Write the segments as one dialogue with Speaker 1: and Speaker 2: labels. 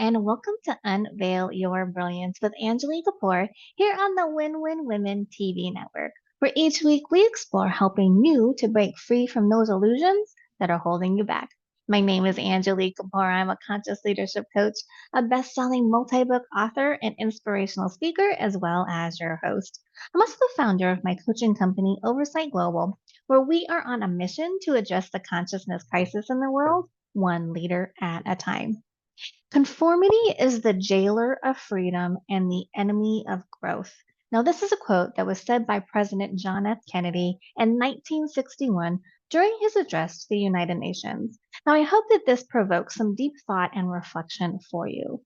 Speaker 1: and welcome to Unveil Your Brilliance with Angilie Kapoor here on the Win-Win Women TV network, where each week we explore helping you to break free from those illusions that are holding you back. My name is Angilie Kapoor. I'm a conscious leadership coach, a best-selling multi-book author, and inspirational speaker, as well as your host. I'm also the founder of my coaching company, Oversight Global, where we are on a mission to address the consciousness crisis in the world, one leader at a time. Conformity is the jailer of freedom and the enemy of growth. Now, this is a quote that was said by President John F. Kennedy in 1961 during his address to the United Nations. Now, I hope that this provokes some deep thought and reflection for you.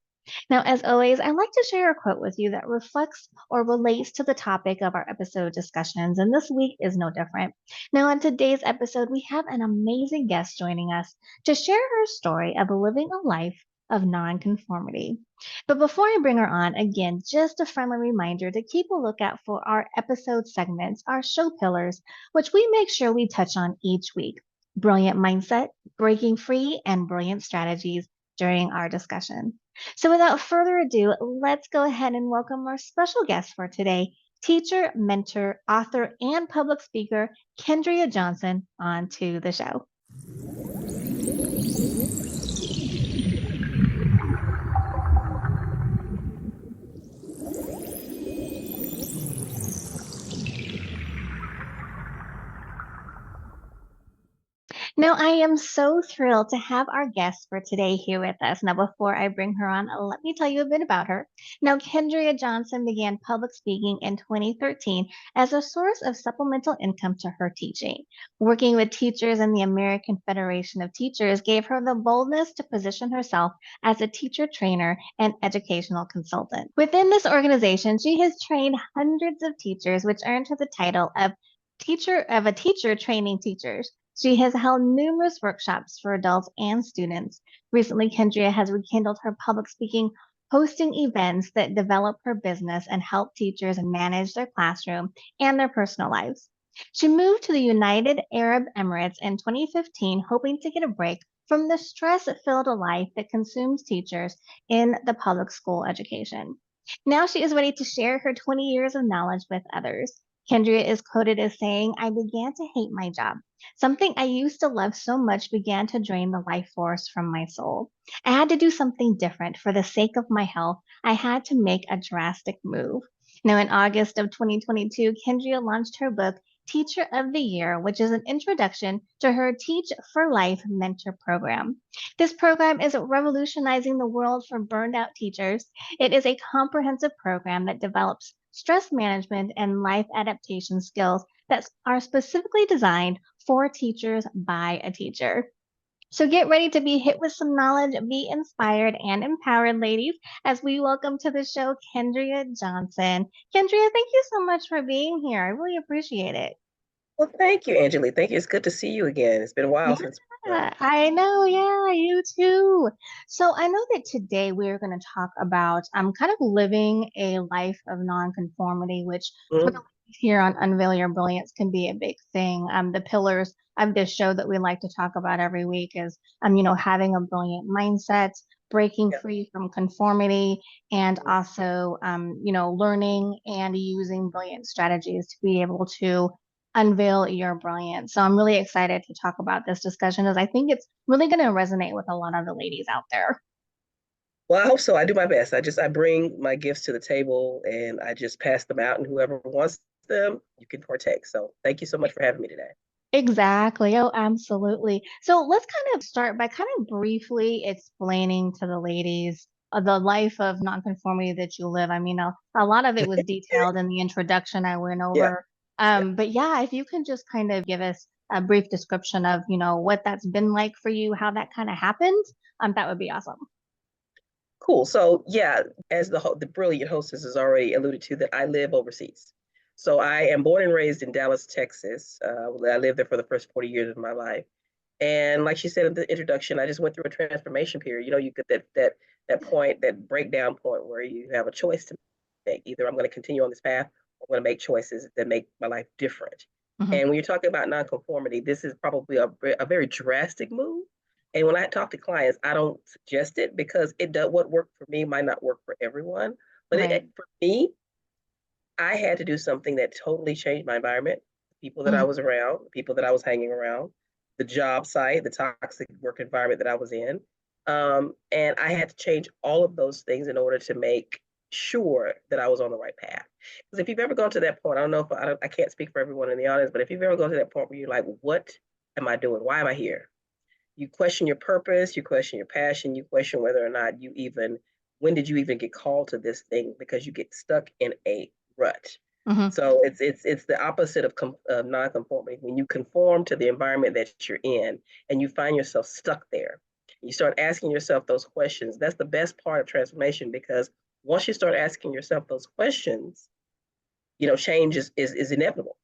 Speaker 1: Now, as always, I'd like to share a quote with you that reflects or relates to the topic of our episode discussions, and this week is no different. Now, on today's episode, we have an amazing guest joining us to share her story of living a life of nonconformity. But before I bring her on, again, just a friendly reminder to keep a lookout for our episode segments, our show pillars, which we make sure we touch on each week. Brilliant mindset, breaking free, and brilliant strategies during our discussion. So without further ado, let's go ahead and welcome our special guest for today, teacher, mentor, author, and public speaker, Kendria Johnson, onto the show. Now, I am so thrilled to have our guest for today here with us. Now, before I bring her on, let me tell you a bit about her. Now, Kendria Johnson began public speaking in 2013 as a source of supplemental income to her teaching. Working with teachers in the American Federation of Teachers gave her the boldness to position herself as a teacher trainer and educational consultant. Within this organization, she has trained hundreds of teachers, which earned her the title of a teacher training teachers. She has held numerous workshops for adults and students. Recently, Kendria has rekindled her public speaking, hosting events that develop her business and help teachers manage their classroom and their personal lives. She moved to the United Arab Emirates in 2015, hoping to get a break from the stress-filled life that consumes teachers in the public school education. Now she is ready to share her 20 years of knowledge with others. Kendria is quoted as saying, "I began to hate my job. Something I used to love so much began to drain the life force from my soul. I had to do something different for the sake of my health. I had to make a drastic move." Now, in August of 2022, Kendria launched her book, Teacher of the Year, which is an introduction to her Teach for Life mentor program. This program is revolutionizing the world for burned out teachers. It is a comprehensive program that develops stress management and life adaptation skills that are specifically designed for teachers by a teacher. So get ready to be hit with some knowledge, be inspired and empowered, ladies, as we welcome to the show Kendria Johnson. Kendria, thank you so much for being here. I really appreciate it.
Speaker 2: Well, thank you, Angilie. Thank you. It's good to see you again. It's been a while since we met.
Speaker 1: Yeah, I know. Yeah, you too. So I know that today we're going to talk about kind of living a life of nonconformity, which for the
Speaker 2: Mhm.
Speaker 1: ladies here on Unveil Your Brilliance can be a big thing. The pillars of this show that we like to talk about every week is, having a brilliant mindset, breaking
Speaker 2: Yeah.
Speaker 1: free from conformity, and also, learning and using brilliant strategies to be able to unveil your brilliance. So I'm really excited to talk about this discussion as I think it's really going to resonate with a lot of the ladies out there.
Speaker 2: Well, I hope so. I do my best. I bring my gifts to the table and I just pass them out, and whoever wants them, you can partake. So thank you so much for having me today.
Speaker 1: Exactly. Oh, absolutely. So let's kind of start by kind of briefly explaining to the ladies the life of nonconformity that you live. I mean, a lot of it was detailed in the introduction I went
Speaker 2: Yeah.
Speaker 1: over.
Speaker 2: Yeah.
Speaker 1: But yeah, if you can just kind of give us a brief description of, what that's been like for you, how that kind of happened, that would be awesome.
Speaker 2: Cool. So yeah, as the brilliant hostess has already alluded to, that I live overseas. So I am born and raised in Dallas, Texas. I lived there for the first 40 years of my life. And like she said in the introduction, I just went through a transformation period. You get that point, that breakdown point where you have a choice to make. Either I'm going to continue on this path, or I'm going to make choices that make my life different.
Speaker 1: Mhm.
Speaker 2: And when you're talking about nonconformity, this is probably a very drastic move. And when I talk to clients, I don't suggest it because it does what worked for me might not work for everyone. But
Speaker 1: Right.
Speaker 2: for me, I had to do something that totally changed my environment, the people that I
Speaker 1: Mm-hmm.
Speaker 2: was around, the people that I was hanging around, the job site, the toxic work environment that I was in. And I had to change all of those things in order to make sure that I was on the right path. Because if you've ever gone to that point, I don't know if I can't speak for everyone in the audience, but if you've ever gone to that point where you're like, what am I doing? Why am I here? You question your purpose, you question your passion, you question whether or not when did you even get called to this thing because you get stuck in a rut.
Speaker 1: Mm-hmm.
Speaker 2: So it's the opposite of non-conformity. When you conform to the environment that you're in and you find yourself stuck there, you start asking yourself those questions. That's the best part of transformation because once you start asking yourself those questions, change is inevitable.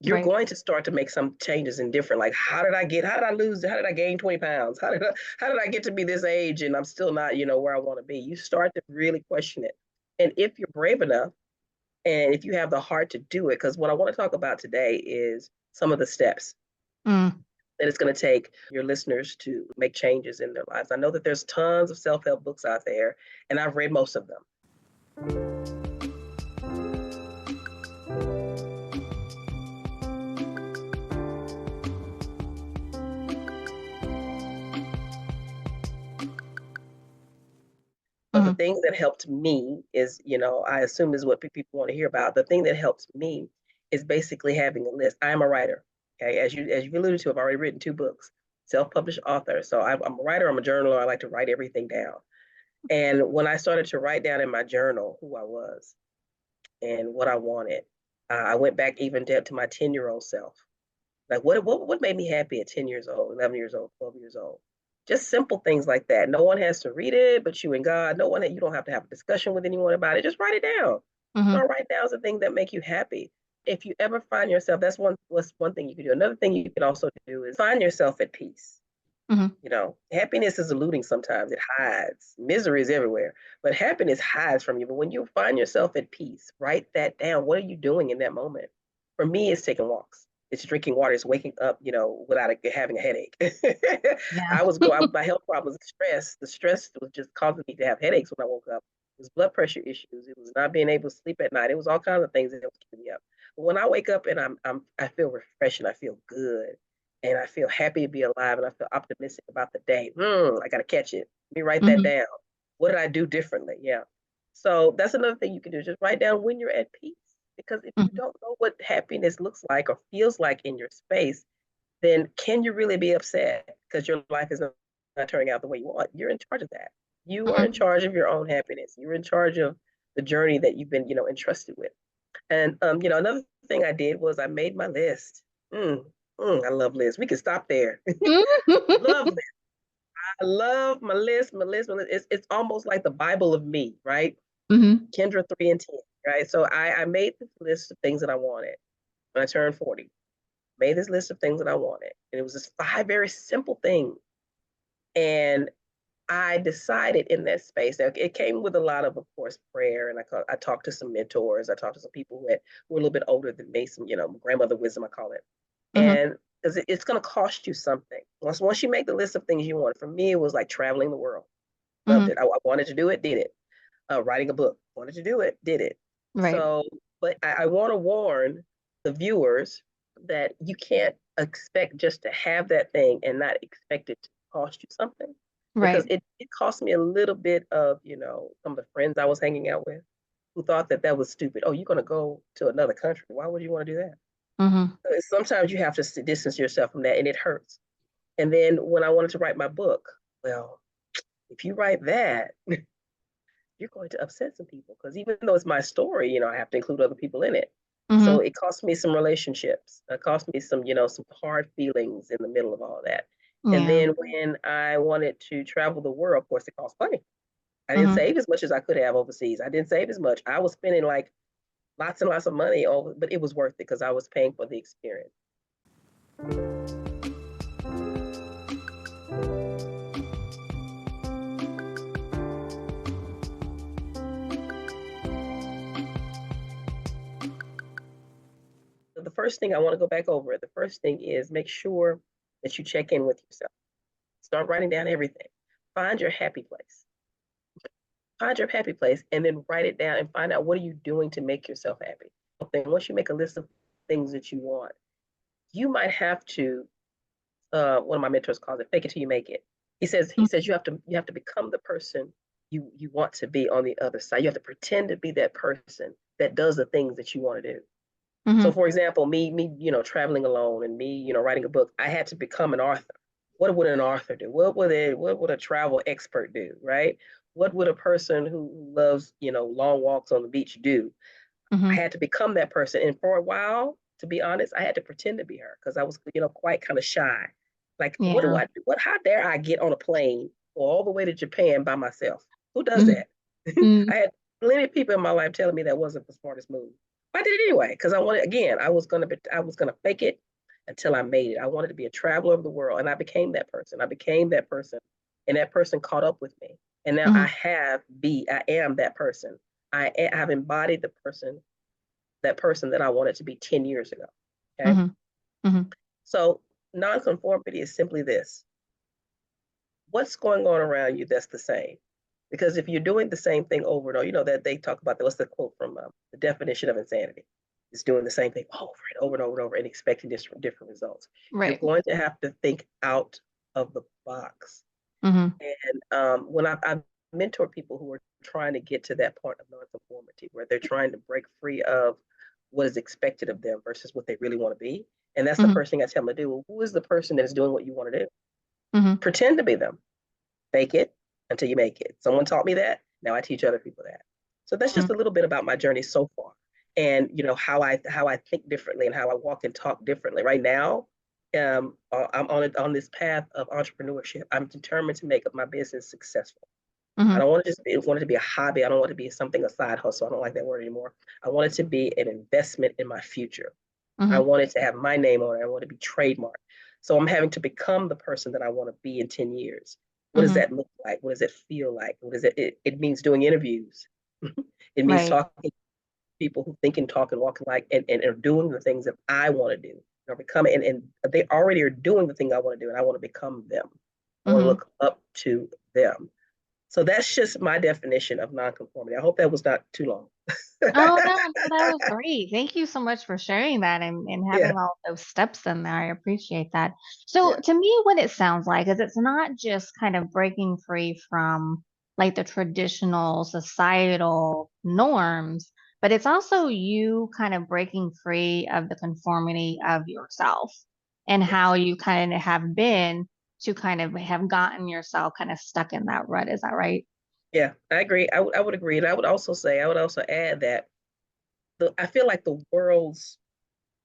Speaker 2: You're
Speaker 1: Right.
Speaker 2: going to start to make some changes in different, like how did I lose, how did I gain 20 pounds? How did I get to be this age and I'm still not, where I want to be? You start to really question it. And if you're brave enough and if you have the heart to do it, because what I want to talk about today is some of the steps
Speaker 1: Mm.
Speaker 2: that it's going to take your listeners to make changes in their lives. I know that there's tons of self-help books out there, and I've read most of them. But the
Speaker 1: Mm-hmm.
Speaker 2: thing that helped me is, I assume is what people want to hear about. The thing that helps me is basically having a list. I am a writer. Okay, as you alluded to, I've already written 2 books, self-published author. So I'm a writer. I'm a journaler. I like to write everything down. And when I started to write down in my journal who I was and what I wanted, I went back even to my 10-year-old self. Like what made me happy at 10 years old, 11 years old, 12 years old? Just simple things like that. No one has to read it, but you and God. You don't have to have a discussion with anyone about it. Just write it down.
Speaker 1: Mm-hmm.
Speaker 2: Start writing down the things that make you happy. If you ever find yourself, what's one thing you can do. Another thing you can also do is find yourself at peace.
Speaker 1: Mm-hmm.
Speaker 2: Happiness is eluding sometimes. It hides. Misery is everywhere. But happiness hides from you. But when you find yourself at peace, write that down. What are you doing in that moment? For me, it's taking walks. It's drinking water. It's waking up, without having a headache.
Speaker 1: Yeah.
Speaker 2: My health problems, stress. The stress was just causing me to have headaches when I woke up. It was blood pressure issues. It was not being able to sleep at night. It was all kinds of things that was keeping me up. But when I wake up and I feel refreshed and I feel good and I feel happy to be alive and I feel optimistic about the day. I got to catch it. Let me write that
Speaker 1: Mm-hmm.
Speaker 2: down. What did I do differently? Yeah. So that's another thing you can do. Just write down when you're at peace. Because if you
Speaker 1: Mm-hmm.
Speaker 2: don't know what happiness looks like or feels like in your space, then can you really be upset because your life is not turning out the way you want? You're in charge of that. You are in
Speaker 1: Mm-hmm.
Speaker 2: charge of your own happiness. You're in charge of the journey that you've been, entrusted with. And another thing I did was I made my list. I love lists. We can stop there. Love lists. I love my list. My list. My list. It's almost like the Bible of me, right?
Speaker 1: Mm-hmm.
Speaker 2: Kendra 3 and 10, right? So I made this list of things that I wanted when I turned 40. Made this list of things that I wanted, and it was just 5 very simple things. And I decided in that space. Now, it came with a lot of course, prayer, and I talked to some mentors. I talked to some people who were a little bit older than me, some grandmother wisdom, I call it.
Speaker 1: Mm-hmm.
Speaker 2: And because it's going to cost you something. Once you make the list of things you want, for me, it was like traveling the world. Loved
Speaker 1: Mm-hmm.
Speaker 2: it. I wanted to do it, did it. Writing a book, wanted to do it, did it.
Speaker 1: Right.
Speaker 2: So, but I want to warn the viewers that you can't expect just to have that thing and not expect it to cost you something because
Speaker 1: Right.
Speaker 2: it cost me a little bit of, some of the friends I was hanging out with who thought that was stupid. Oh, you're going to go to another country. Why would you want to do that?
Speaker 1: Mm-hmm.
Speaker 2: Sometimes you have to distance yourself from that and it hurts. And then when I wanted to write my book, well, if you write that, you're going to upset some people because even though it's my story, I have to include other people in it. So
Speaker 1: Mm-hmm.
Speaker 2: it cost me some relationships. It cost me some hard feelings in the middle of all that. And
Speaker 1: Yeah.
Speaker 2: then when I wanted to travel the world, of course, it cost money. I didn't
Speaker 1: Mm-hmm.
Speaker 2: save as much as I could have overseas. I didn't save as much. I was spending like lots and lots of money over, but it was worth it because I was paying for the experience. So the first thing I want to go back over, the first thing is make sure that you check in with yourself. Start writing down everything. Find your happy place. Find your happy place and then write it down and find out what are you doing to make yourself happy. Once you make a list of things that you want, you might have to, one of my mentors calls it fake it till you make it. He says you have to become the person you want to be on the other side. You have to pretend to be that person that does the things that you want to do. So
Speaker 1: Mm-hmm.
Speaker 2: for example, me, traveling alone and me, writing a book, I had to become an author. What would an author do? What would a travel expert do, right? What would a person who loves, long walks on the beach do? I
Speaker 1: Mm-hmm.
Speaker 2: had to become that person. And for a while, to be honest, I had to pretend to be her because I was, quite kind of shy. Like, what do
Speaker 1: Yeah.
Speaker 2: I do? How dare I get on a plane all the way to Japan by myself? Who does
Speaker 1: Mm-hmm.
Speaker 2: that? I had plenty of people in my life telling me that wasn't the smartest move. But I did it anyway because I wanted. Again, I was gonna fake it until I made it. I wanted to be a traveler of the world, and I became that person. I became that person, and that person caught up with me. And now
Speaker 1: Mm-hmm.
Speaker 2: I am that person. I have embodied that person that I wanted to be 10 years ago. Okay.
Speaker 1: Mm-hmm. Mm-hmm.
Speaker 2: So nonconformity is simply this: what's going on around you that's the same? Because if you're doing the same thing over and over, that they talk about, what's the quote from the definition of insanity? It's doing the same thing over and over and over and over and expecting different results. You're
Speaker 1: Right.
Speaker 2: going to have to think out of the box.
Speaker 1: Mm-hmm.
Speaker 2: And when I've mentored people who are trying to get to that point of nonconformity, where they're trying to break free of what is expected of them versus what they really want to be. And that's the
Speaker 1: Mm-hmm.
Speaker 2: first thing I tell them to do. Well, who is the person that is doing what you want to do?
Speaker 1: Mm-hmm.
Speaker 2: Pretend to be them. Fake it until you make it. Someone taught me that. Now I teach other people that. So that's just a little bit about my journey so far, and how I think differently and how I walk and talk differently. Right now, I'm on this path of entrepreneurship. I'm determined to make my business successful. I
Speaker 1: Mm-hmm.
Speaker 2: don't want to want it to be a hobby. I don't want it to be something, a side hustle. I don't like that word anymore. I want it to be an investment in my future. I
Speaker 1: Mm-hmm.
Speaker 2: want it to have my name on it. I want it to be trademarked. So I'm having to become the person that I want to be in 10 years. What does
Speaker 1: Mm-hmm.
Speaker 2: that look like? What does it feel like? What is it? It means doing interviews. It means
Speaker 1: Right.
Speaker 2: talking to people who think and talk and walk alike, and are doing the things that I want to do. Or become, and they already are doing the thing I want to do, and I want to become them. I want to
Speaker 1: Mm-hmm.
Speaker 2: look up to them. So that's just my definition of nonconformity. I hope that was not too long.
Speaker 1: Oh, no, no, that was great. Thank you so much for sharing that and
Speaker 2: Yeah,
Speaker 1: having all those steps in there. I appreciate that. So,
Speaker 2: yeah,
Speaker 1: to me, what it sounds like is it's not just kind of breaking free from like the traditional societal norms, but it's also you kind of breaking free of the conformity of yourself and how
Speaker 2: yes.
Speaker 1: you kind of have been to kind of have gotten yourself kind of stuck in that rut. Is that right?
Speaker 2: Yeah, I agree. I would agree. And I would also add that I feel like the world's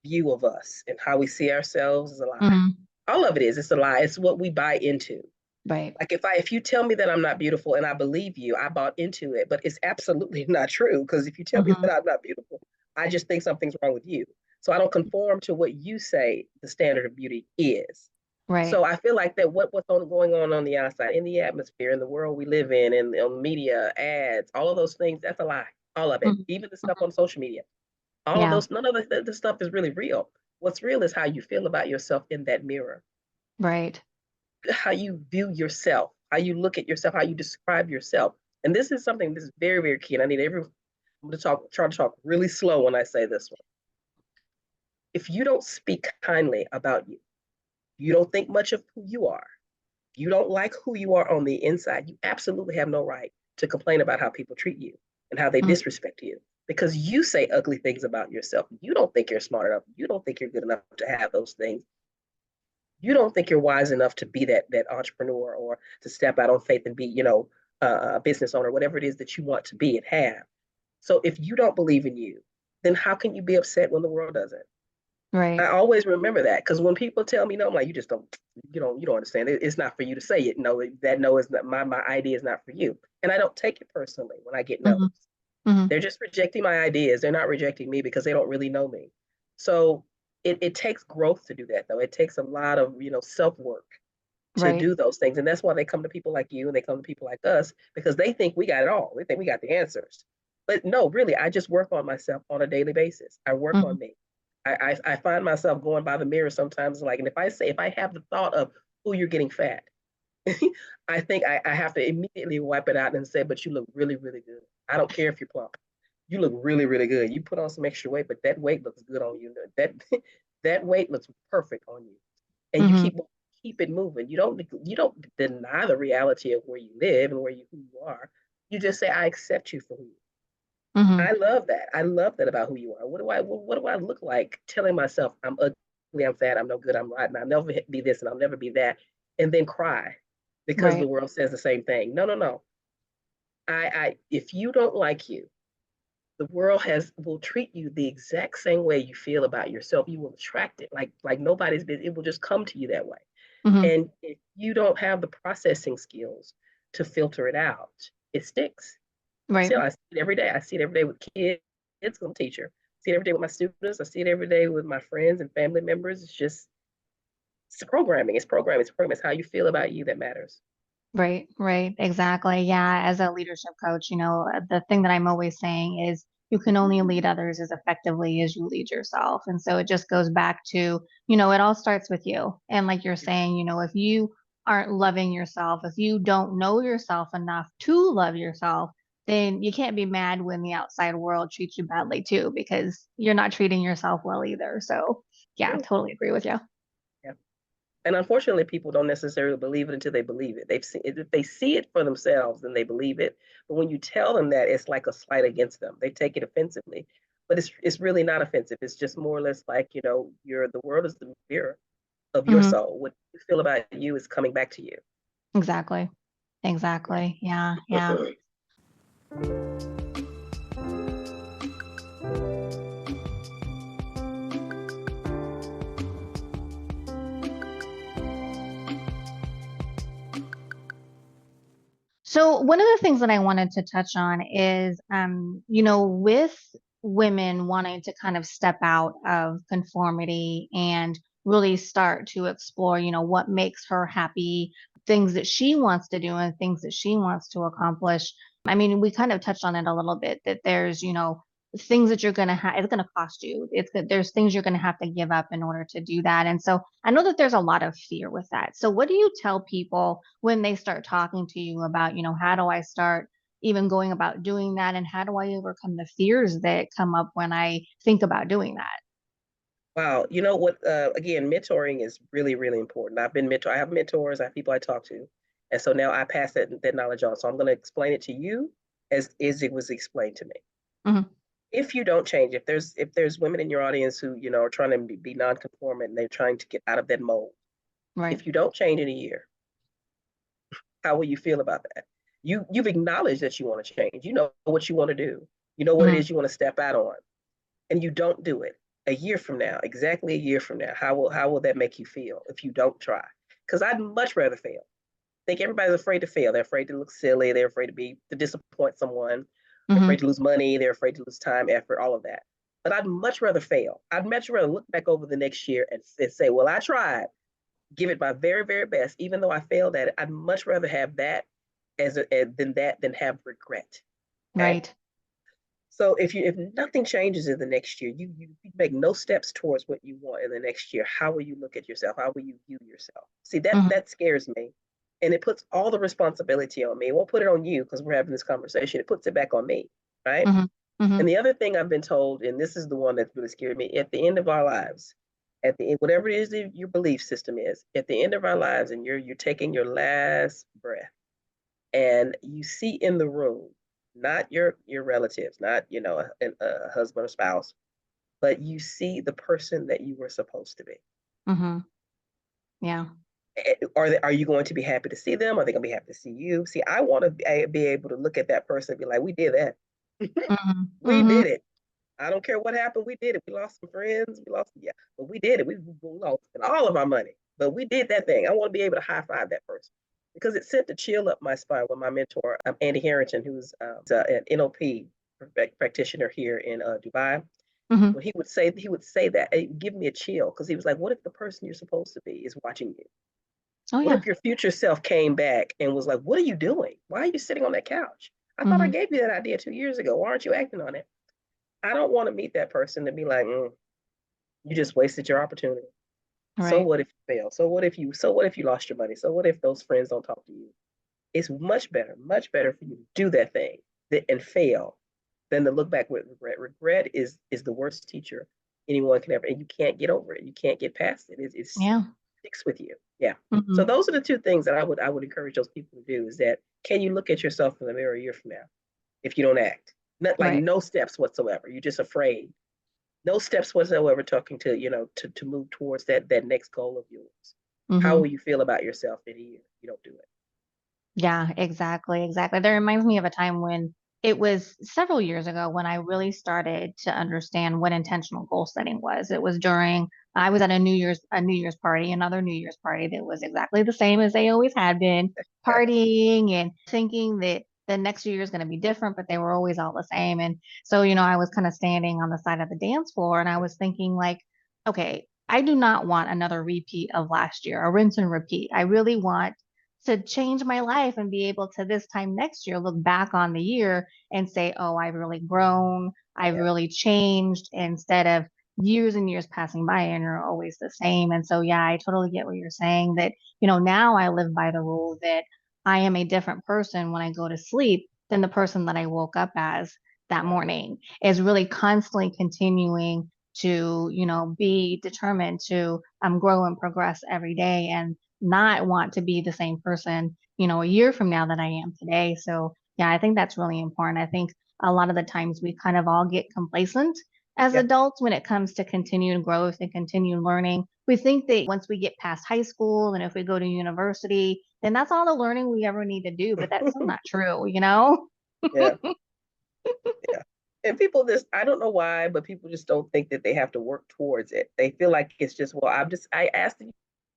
Speaker 2: view of us and how we see ourselves is a lie.
Speaker 1: Hmm.
Speaker 2: All of it is. It's a lie. It's what we buy into.
Speaker 1: Right.
Speaker 2: Like if you tell me that I'm not beautiful and I believe you, I bought into it, but it's absolutely not true. Because if you tell me
Speaker 1: Hmm.
Speaker 2: that I'm not beautiful, I just think something's wrong with you. So I don't conform to what you say the standard of beauty is.
Speaker 1: Right.
Speaker 2: So I feel like that going on the outside, in the atmosphere, in the world we live in, and on media, ads, all of those things, that's a lie. All of it,
Speaker 1: Mhm.
Speaker 2: even the stuff
Speaker 1: Mhm.
Speaker 2: on social media, all of
Speaker 1: Yeah,
Speaker 2: those, none of the stuff is really real. What's real is how you feel about yourself in that mirror,
Speaker 1: right.
Speaker 2: how you view yourself, how you look at yourself, how you describe yourself. And this is something this is very, very key. And I'm going to try to talk really slow when I say this one. If you don't speak kindly about you, you don't think much of who you are, you don't like who you are on the inside, you absolutely have no right to complain about how people treat you and how they
Speaker 1: Mhm.
Speaker 2: disrespect you because you say ugly things about yourself. You don't think you're smart enough. You don't think you're good enough to have those things. You don't think you're wise enough to be that entrepreneur or to step out on faith and be, a business owner, whatever it is that you want to be and have. So if you don't believe in you, then how can you be upset when the world doesn't? I
Speaker 1: Right.
Speaker 2: always remember that because when people tell me no, I'm like, you just don't, you don't understand. It's not for you to say it. No, that no is not my idea is not for you, and I don't take it personally when I get no's.
Speaker 1: Mhm. Mhm.
Speaker 2: They're just rejecting my ideas. They're not rejecting me because they don't really know me. So it takes growth to do that, though. It takes a lot of self work to
Speaker 1: Right.
Speaker 2: do those things, and that's why they come to people like you and they come to people like us because they think we got it all. They think we got the answers. But no, really, I just work on myself on a daily basis. I work
Speaker 1: Mhm.
Speaker 2: on me. I find myself going by the mirror sometimes, like, and if I have the thought of, oh, you're getting fat, I think I have to immediately wipe it out and say, but you look really, really good. I don't care if you're plump. You look really, really good. You put on some extra weight, but that weight looks good on you. That that weight looks perfect on you. And you
Speaker 1: Mm-hmm.
Speaker 2: keep it moving. You don't deny the reality of where you live and who you are. You just say, I accept you for who you
Speaker 1: Mm-hmm.
Speaker 2: are. I love that. I love that about who you are. What do I look like telling myself I'm ugly, I'm fat, I'm no good, I'm rotten, I'll never be this and I'll never be that, and then cry because the
Speaker 1: Right.
Speaker 2: world says the same thing. No, no, no. I if you don't like you, the world has will treat you the exact same way you feel about yourself. You will attract it like nobody's been. It will just come to you that way.
Speaker 1: Mm-hmm.
Speaker 2: And if you don't have the processing skills to filter it out, it sticks.
Speaker 1: Right.
Speaker 2: I see it every day. I see it every day with kids. I'm a teacher. I see it every day with my students. I see it every day with my friends and family members. It's programming. It's programming. It's programming. It's how you feel about you that matters.
Speaker 1: Right, right, exactly. Yeah, as a leadership coach, the thing that I'm always saying is you can only lead others as effectively as you lead yourself. And so it just goes back to, it all starts with you. And like you're saying, if you aren't loving yourself, if you don't know yourself enough to love yourself, then you can't be mad when the outside world treats you badly too, because you're not treating yourself well either. So yeah,
Speaker 2: True.
Speaker 1: totally agree with you.
Speaker 2: Yeah. And unfortunately, people don't necessarily believe it until they believe it. They've seen it, if they see it for themselves, then they believe it. But when you tell them that, it's like a slight against them. They take it offensively, but it's really not offensive. It's just more or less like the world is the mirror of your
Speaker 1: Hmm.
Speaker 2: soul. What you feel about you is coming back to you.
Speaker 1: Exactly. Exactly. Yeah, yeah.
Speaker 2: Yeah.
Speaker 1: So one of the things that I wanted to touch on is, with women wanting to kind of step out of conformity and really start to explore, what makes her happy, things that she wants to do and things that she wants to accomplish. I mean, we kind of touched on it a little bit that there's, things that you're going to have, it's going to cost you. There's things you're going to have to give up in order to do that. And so I know that there's a lot of fear with that. So what do you tell people when they start talking to you about, how do I start even going about doing that? And how do I overcome the fears that come up when I think about doing that?
Speaker 2: Wow. You know what? Again, mentoring is really, really important. I have mentors. I have people I talk to, and so now I pass that knowledge on. So I'm going to explain it to you as it was explained to me.
Speaker 1: Hmm.
Speaker 2: If you don't change, if there's women in your audience who are trying to be non-conformant and they're trying to get out of that mold,
Speaker 1: Right.
Speaker 2: if you don't change in a year, how will you feel about that? You've acknowledged that you want to change. You know what you want to do. You know what it
Speaker 1: Hmm.
Speaker 2: is you want to step out on, and you don't do it. A year from now, exactly a year from now, how will that make you feel if you don't try? Because I'd much rather fail. I think everybody's afraid to fail. They're afraid to look silly. They're afraid to disappoint someone. They're afraid
Speaker 1: Hmm.
Speaker 2: to lose money. They're afraid to lose time, effort, all of that. But I'd much rather fail. I'd much rather look back over the next year and say, well, I tried, give it my very, very best, even though I failed at it. I'd much rather have that than have regret. Okay.
Speaker 1: Right.
Speaker 2: So if nothing changes in the next year, you make no steps towards what you want in the next year. How will you look at yourself? How will you view yourself? See,
Speaker 1: Hmm.
Speaker 2: that scares me, and it puts all the responsibility on me. It won't put it on you because we're having this conversation. It puts it back on me, right?
Speaker 1: Hmm. Hmm.
Speaker 2: And the other thing I've been told, and this is the one that really scared me, at the end of our lives, at the end, whatever it is that your belief system is, at the end of our lives, and you're taking your last breath, and you see in the room not your relatives, not a husband or spouse, but you see the person that you were supposed to be.
Speaker 1: Hmm. Yeah.
Speaker 2: Are you going to be happy to see them? Are they going to be happy to see you? See, I want to be able to look at that person and be like, we did that.
Speaker 1: Hmm.
Speaker 2: We
Speaker 1: Hmm.
Speaker 2: did it. I don't care what happened. We did it. We lost some friends. Yeah, but we did it. We lost all of our money, but we did that thing. I want to be able to high five that person because it sent a chill up my spine when my mentor, Andy Harrington, who's an NLP practitioner here in Dubai.
Speaker 1: Hmm.
Speaker 2: When he would say that, it would give me a chill because he was like, "What if the person you're supposed to be is watching you?
Speaker 1: Oh,
Speaker 2: What
Speaker 1: yeah.
Speaker 2: if your future self came back and was like, what are you doing? Why are you sitting on that couch? I thought I
Speaker 1: Hmm.
Speaker 2: gave you that idea 2 years ago. Why aren't you acting on it?" I don't want to meet that person to be like, you just wasted your opportunity. So
Speaker 1: Right.
Speaker 2: what if you fail? So what if you lost your money? So what if those friends don't talk to you? It's much better for you to do that thing and fail than to look back with regret. Regret is the worst teacher anyone can ever, and you can't get over it. You can't get past it. It
Speaker 1: Yeah.
Speaker 2: sticks with you. Yeah. So
Speaker 1: Hmm.
Speaker 2: those are the two things that I would encourage those people to do. Is that, can you look at yourself in the mirror a year from now if you don't act? Not like
Speaker 1: Right.
Speaker 2: no steps whatsoever. You're just afraid. No steps whatsoever talking to, to move towards that next goal of yours. How will
Speaker 1: Hmm.
Speaker 2: you feel about yourself in a year if you don't do it?
Speaker 1: Yeah, exactly, exactly. That reminds me of a time when it was several years ago when I really started to understand what intentional goal setting was. It was during I was at a New Year's party, another New Year's party that was exactly the same as they always had been, partying and thinking that the next year is going to be different, but they were always all the same. And so, I was kind of standing on the side of the dance floor and I was thinking like, okay, I do not want another repeat of last year, a rinse and repeat. I really want to change my life and be able to this time next year look back on the year and say, oh, I've really grown, I've
Speaker 2: Yeah.
Speaker 1: really changed instead of years and years passing by and you're always the same. And so, yeah, I totally get what you're saying that, now I live by the rule that I am a different person when I go to sleep than the person that I woke up as that
Speaker 2: Yeah.
Speaker 1: morning, is really constantly continuing to, be determined to grow and progress every day and not want to be the same person, a year from now that I am today. So, yeah, I think that's really important. I think a lot of the times we kind of all get complacent as
Speaker 2: Yeah.
Speaker 1: adults when it comes to continued growth and continued learning. We think that once we get past high school and if we go to university, then that's all the learning we ever need to do. But that's so not true, you know?
Speaker 2: Yeah. Yeah. And people just, I don't know why, but people just don't think that they have to work towards it. They feel like it's just, well, I asked the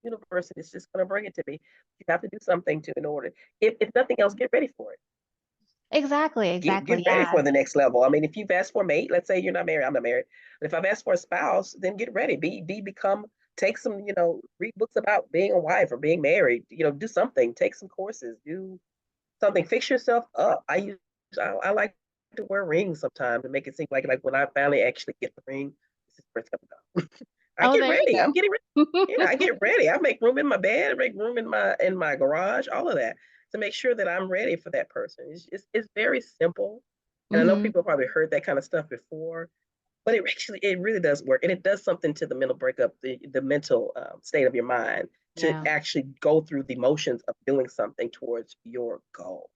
Speaker 2: universe and it's just going to bring it to me. You have to do something to, in order. If nothing else, get ready for it.
Speaker 1: Exactly,
Speaker 2: Get
Speaker 1: exactly.
Speaker 2: ready
Speaker 1: Yeah.
Speaker 2: for the next level. I mean, if you've asked for a mate, let's say you're not married, I'm not married. But if I've asked for a spouse, then get ready. Become, take some, read books about being a wife or being married, do something, take some courses, do something, fix yourself up. I like to wear rings sometimes to make it seem like when I finally actually get the ring, this is where it's coming up. I
Speaker 1: Oh,
Speaker 2: get
Speaker 1: there you
Speaker 2: ready. I'm
Speaker 1: go.
Speaker 2: getting ready. Yeah, I get ready. I make room in my bed, I make room in my garage, all of that to make sure that I'm ready for that person. It's very simple. And I know
Speaker 1: Hmm.
Speaker 2: people probably heard that kind of stuff before, but it really does work, and it does something to the mental breakup, the mental state of your mind to
Speaker 1: Yeah,
Speaker 2: actually go through the motions of doing something towards your goal.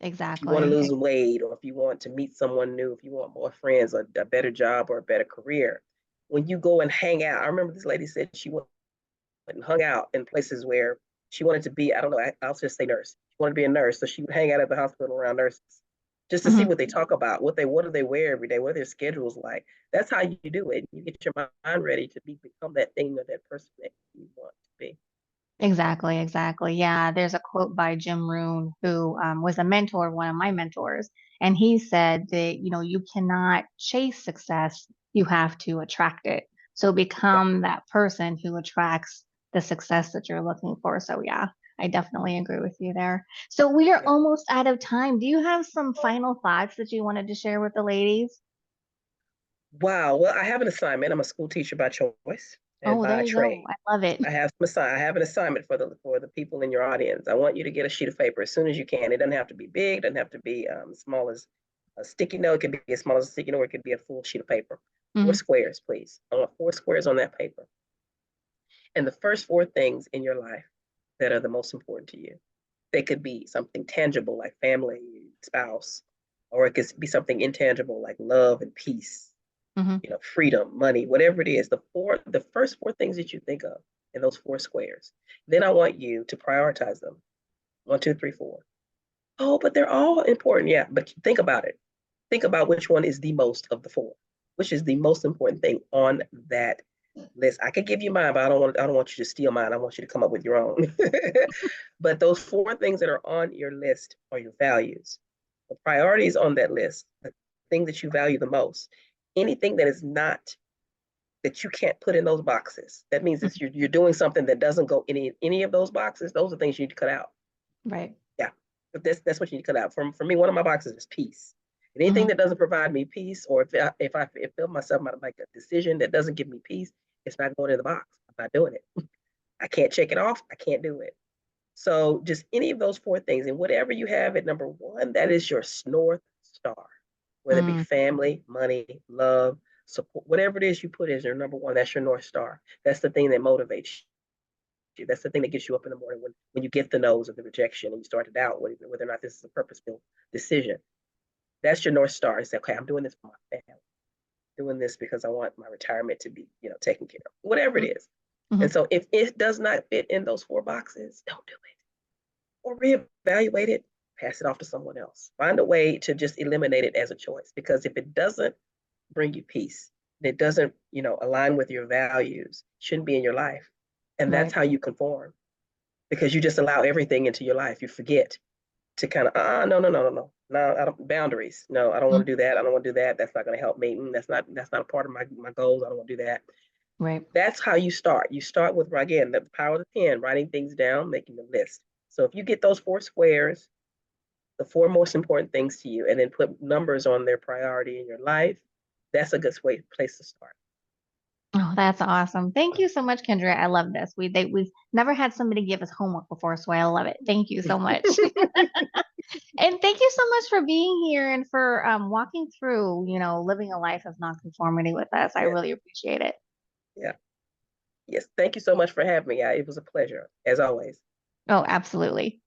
Speaker 2: If you want to
Speaker 1: exactly.
Speaker 2: lose weight, or if you want to meet someone new, if you want more friends, a better job, or a better career, when you go and hang out, I remember this lady said she went and hung out in places where she wanted to be. I don't know. I'll just say nurse. She wanted to be a nurse, so she would hang out at the hospital around nurses just to see
Speaker 1: Hmm.
Speaker 2: what they talk about, what do they wear every day, what are their schedules like. That's how you do it. You get your mind ready to become that thing or that person that you want to be.
Speaker 1: Exactly, exactly. Yeah, there's a quote by Jim Rohn, who was a mentor, one of my mentors, and he said that, you cannot chase success, you have to attract it. So
Speaker 2: Yeah,
Speaker 1: become that person who attracts the success that you're looking for. So yeah, I definitely agree with you there. So we are
Speaker 2: yeah.
Speaker 1: almost out of time. Do you have some final thoughts that you wanted to share with the ladies?
Speaker 2: Wow. Well, I have an assignment. I'm a school teacher by choice and
Speaker 1: Oh, there
Speaker 2: by
Speaker 1: you go.
Speaker 2: trade.
Speaker 1: I love it.
Speaker 2: I have an assignment for the people in your audience. I want you to get a sheet of paper as soon as you can. It doesn't have to be big. It doesn't have to be as small as a sticky note. It could be as small as a sticky note. It could be a full sheet of paper. Four
Speaker 1: Hmm.
Speaker 2: squares, please. I want four squares on that paper. And the first four things in your life that are the most important to you. They could be something tangible like family, spouse, or it could be something intangible like love and peace,
Speaker 1: Hmm.
Speaker 2: freedom, money, whatever it is. The first four things that you think of in those four squares. Then I want you to prioritize them. One, two, three, four. Oh, but they're all important. Yeah, but think about it. Think about which one is the most of the four. Which is the most important thing on that list? I could give you mine, but I don't want you to steal mine. I want you to come up with your own. But those four things that are on your list are your values. The priorities on that list, the thing that you value the most. Anything that is not, that you can't put in those boxes. That means that you're doing something that doesn't go in any of those boxes. Those are things you need to cut out.
Speaker 1: Right.
Speaker 2: Yeah, but that's what you need to cut out. For me, one of my boxes is peace. And anything
Speaker 1: Hmm.
Speaker 2: that doesn't provide me peace, or if I feel myself like a decision that doesn't give me peace, it's not going in the box. I'm not doing it. I can't check it off. I can't do it. So just any of those four things, and whatever you have at number one, that is your North Star, whether it be
Speaker 1: Mm,
Speaker 2: family, money, love, support, whatever it is you put as your number one, that's your North Star. That's the thing that motivates you. That's the thing that gets you up in the morning when you get the no's or the rejection and you start to doubt whether or not this is a purposeful decision. That's your North Star. It's okay, I'm doing this for my family, doing this because I want my retirement to be, taken care of, whatever it is.
Speaker 1: mm-hmm.
Speaker 2: And so if it does not fit in those four boxes, don't do it or reevaluate it, pass it off to someone else. Find a way to just eliminate it as a choice, because if it doesn't bring you peace, it doesn't, align with your values, shouldn't be in your life. And that's
Speaker 1: Right.
Speaker 2: how you conform, because you just allow everything into your life. You forget to kind of, no, no, no, no, no, no, I don't, boundaries. No, I don't
Speaker 1: Mm,
Speaker 2: want to do that. I don't want to do that. That's not going to help me. That's not a part of my goals. I don't want to do that.
Speaker 1: right.
Speaker 2: That's how you start. You start with, again, the power of the pen, writing things down, making a list. So if you get those four squares, the four most important things to you, and then put numbers on their priority in your life, that's a good place to start.
Speaker 1: Oh, that's awesome. Thank you so much, Kendra. I love this. We've never had somebody give us homework before, so I love it. Thank you so much. And thank you so much for being here and for walking through, living a life of nonconformity with us. I
Speaker 2: Yeah,
Speaker 1: really appreciate it.
Speaker 2: yeah. Yes. Thank you so much for having me. It was a pleasure, as always.
Speaker 1: Oh, absolutely.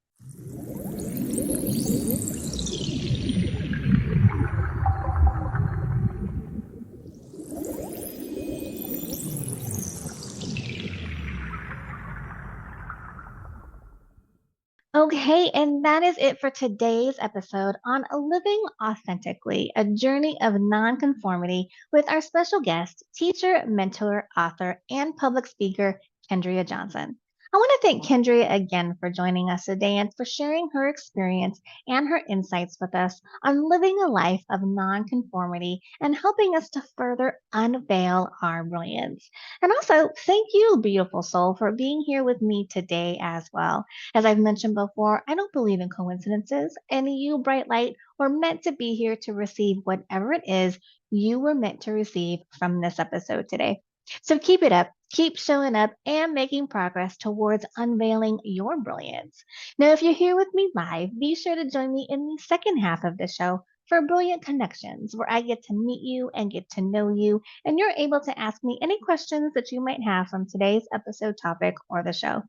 Speaker 1: Okay, and that is it for today's episode on Living Authentically, a journey of nonconformity with our special guest, teacher, mentor, author, and public speaker, Kendria Johnson. I want to thank Kendria again for joining us today and for sharing her experience and her insights with us on living a life of nonconformity and helping us to further unveil our brilliance. And also, thank you, beautiful soul, for being here with me today as well. As I've mentioned before, I don't believe in coincidences, and you, bright light, were meant to be here to receive whatever it is you were meant to receive from this episode today. So keep it up, keep showing up, and making progress towards unveiling your brilliance. Now, if you're here with me live, be sure to join me in the second half of the show for Brilliant Connections, where I get to meet you and get to know you, and you're able to ask me any questions that you might have from today's episode topic or the show.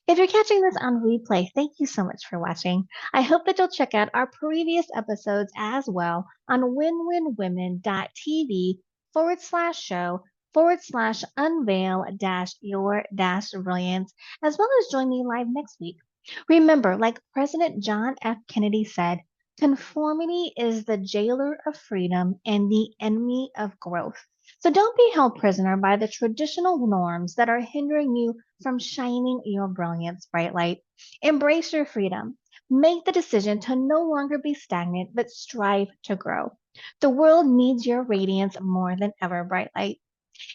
Speaker 1: If you're catching this on replay, thank you so much for watching. I hope that you'll check out our previous episodes as well on winwinwomen.tv /show unveil your brilliance, as well as join me live next week. Remember, like President John F. Kennedy said, conformity is the jailer of freedom and the enemy of growth. So don't be held prisoner by the traditional norms that are hindering you from shining your brilliance, bright light. Embrace your freedom. Make the decision to no longer be stagnant, but strive to grow. The world needs your radiance more than ever, bright light.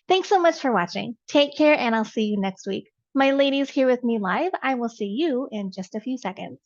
Speaker 1: Thanks so much for watching. Take care, and I'll see you next week. My ladies here with me live, I will see you in just a few seconds.